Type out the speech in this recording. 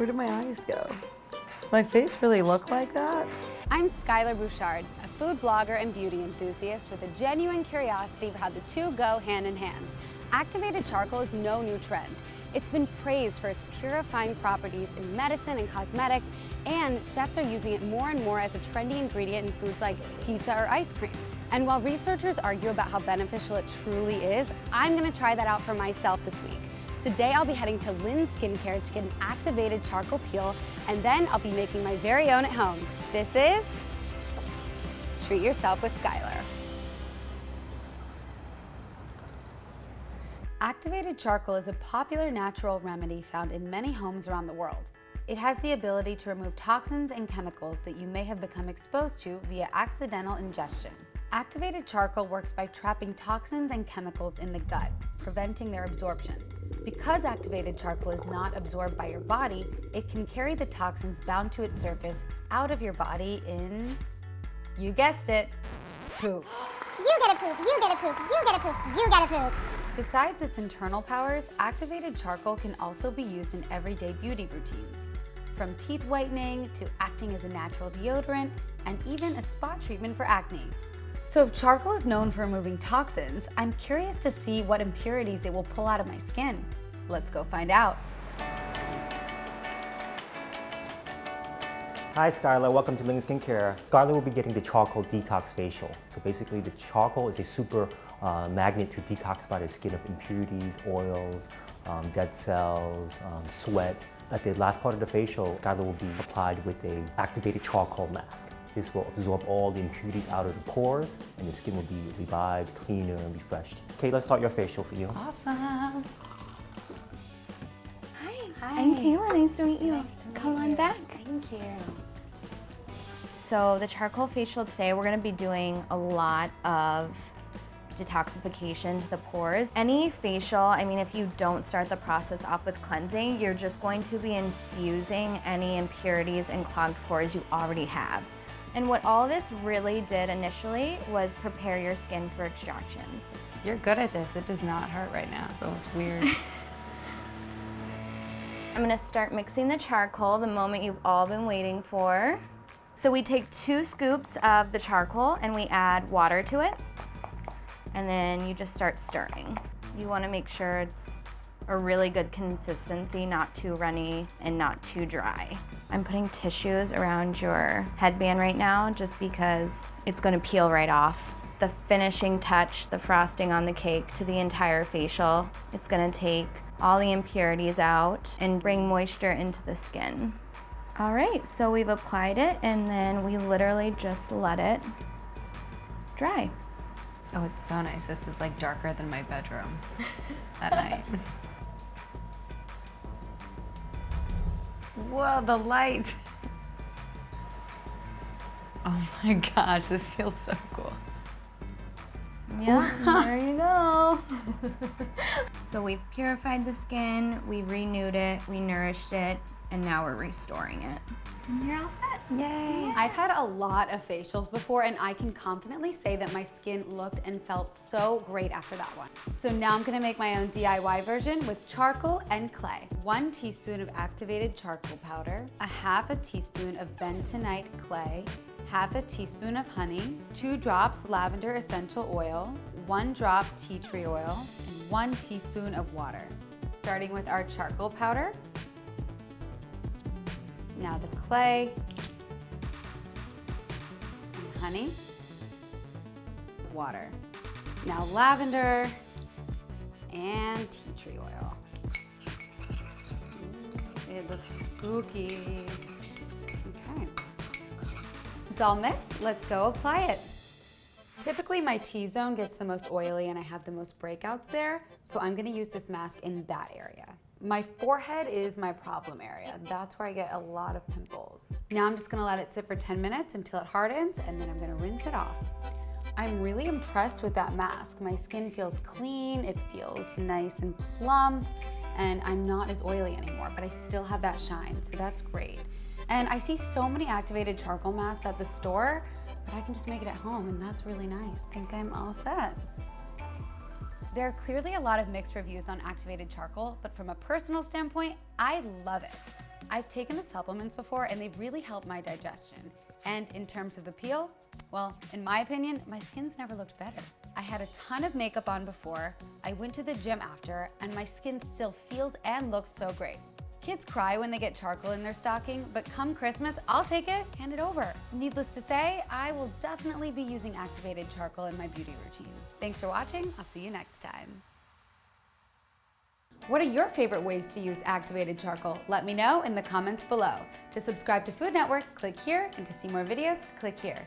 Where did my eyes go? Does my face really look like that? I'm Skyler Bouchard, a food blogger and beauty enthusiast with a genuine curiosity for how the two go hand in hand. Activated charcoal is no new trend. It's been praised for its purifying properties in medicine and cosmetics, and chefs are using it more and more as a trendy ingredient in foods like pizza or ice cream. And while researchers argue about how beneficial it truly is, I'm gonna try that out for myself this week. Today I'll be heading to Lynn's Skincare to get an activated charcoal peel, and then I'll be making my very own at home. This is Treat Yourself with Skyler. Activated charcoal is a popular natural remedy found in many homes around the world. It has the ability to remove toxins and chemicals that you may have become exposed to via accidental ingestion. Activated charcoal works by trapping toxins and chemicals in the gut, preventing their absorption. Because activated charcoal is not absorbed by your body, it can carry the toxins bound to its surface out of your body in, you guessed it, poop. You gotta poop, you gotta poop, you gotta poop, you gotta poop. Besides its internal powers, activated charcoal can also be used in everyday beauty routines. From teeth whitening to acting as a natural deodorant and even a spot treatment for acne. So if charcoal is known for removing toxins, I'm curious to see what impurities it will pull out of my skin. Let's go find out. Hi Skyler, welcome to Lynn's Skincare. Skyler will be getting the charcoal detox facial. So basically the charcoal is a super magnet to detoxify the skin of impurities, oils, dead cells, sweat. At the last part of the facial, Skyler will be applied with a activated charcoal mask. This will absorb all the impurities out of the pores and the skin will be revived, cleaner, and refreshed. Okay, let's start your facial for you. Awesome. Hi. Hi. I'm Kayla. Nice to meet you. Nice to meet Come on you. back. Thank you. So the charcoal facial today, we're gonna be doing a lot of detoxification to the pores. Any facial, I mean, if you don't start the process off with cleansing, you're just going to be infusing any impurities and clogged pores you already have. And what all this really did initially was prepare your skin for extractions. You're good at this. It does not hurt right now, so it's weird. I'm gonna start mixing the charcoal, the moment you've all been waiting for. So we take 2 scoops of the charcoal and we add water to it. And then you just start stirring. You wanna make sure it's a really good consistency, not too runny and not too dry. I'm putting tissues around your headband right now just because it's gonna peel right off. The finishing touch, the frosting on the cake to the entire facial. It's gonna take all the impurities out and bring moisture into the skin. All right, so we've applied it and then we literally just let it dry. Oh, it's so nice. This is like darker than my bedroom at night. Whoa, the light. Oh my gosh, this feels so cool. Yeah, there you go. So we've purified the skin, we renewed it, we nourished it, and now we're restoring it. And you're all set. Yay. I've had a lot of facials before and I can confidently say that my skin looked and felt so great after that one. So now I'm gonna make my own DIY version with charcoal and clay. 1 teaspoon of activated charcoal powder, a half a teaspoon of bentonite clay, half a teaspoon of honey, 2 drops lavender essential oil, 1 drop tea tree oil, and 1 teaspoon of water. Starting with our charcoal powder. Now the clay, and honey, water. Now lavender and tea tree oil. It looks spooky. Okay. It's all mixed, let's go apply it. Typically my T-zone gets the most oily and I have the most breakouts there, so I'm gonna use this mask in that area. My forehead is my problem area. That's where I get a lot of pimples. Now I'm just gonna let it sit for 10 minutes until it hardens and then I'm gonna rinse it off. I'm really impressed with that mask. My skin feels clean, it feels nice and plump, and I'm not as oily anymore, but I still have that shine, so that's great. And I see so many activated charcoal masks at the store, but I can just make it at home and that's really nice. I think I'm all set. There are clearly a lot of mixed reviews on activated charcoal, but from a personal standpoint, I love it. I've taken the supplements before and they've really helped my digestion. And in terms of the peel, well, in my opinion, my skin's never looked better. I had a ton of makeup on before, I went to the gym after, and my skin still feels and looks so great. Kids cry when they get charcoal in their stocking, but come Christmas, I'll take it, hand it over. Needless to say, I will definitely be using activated charcoal in my beauty routine. Thanks for watching, I'll see you next time. What are your favorite ways to use activated charcoal? Let me know in the comments below. To subscribe to Food Network, click here, and to see more videos, click here.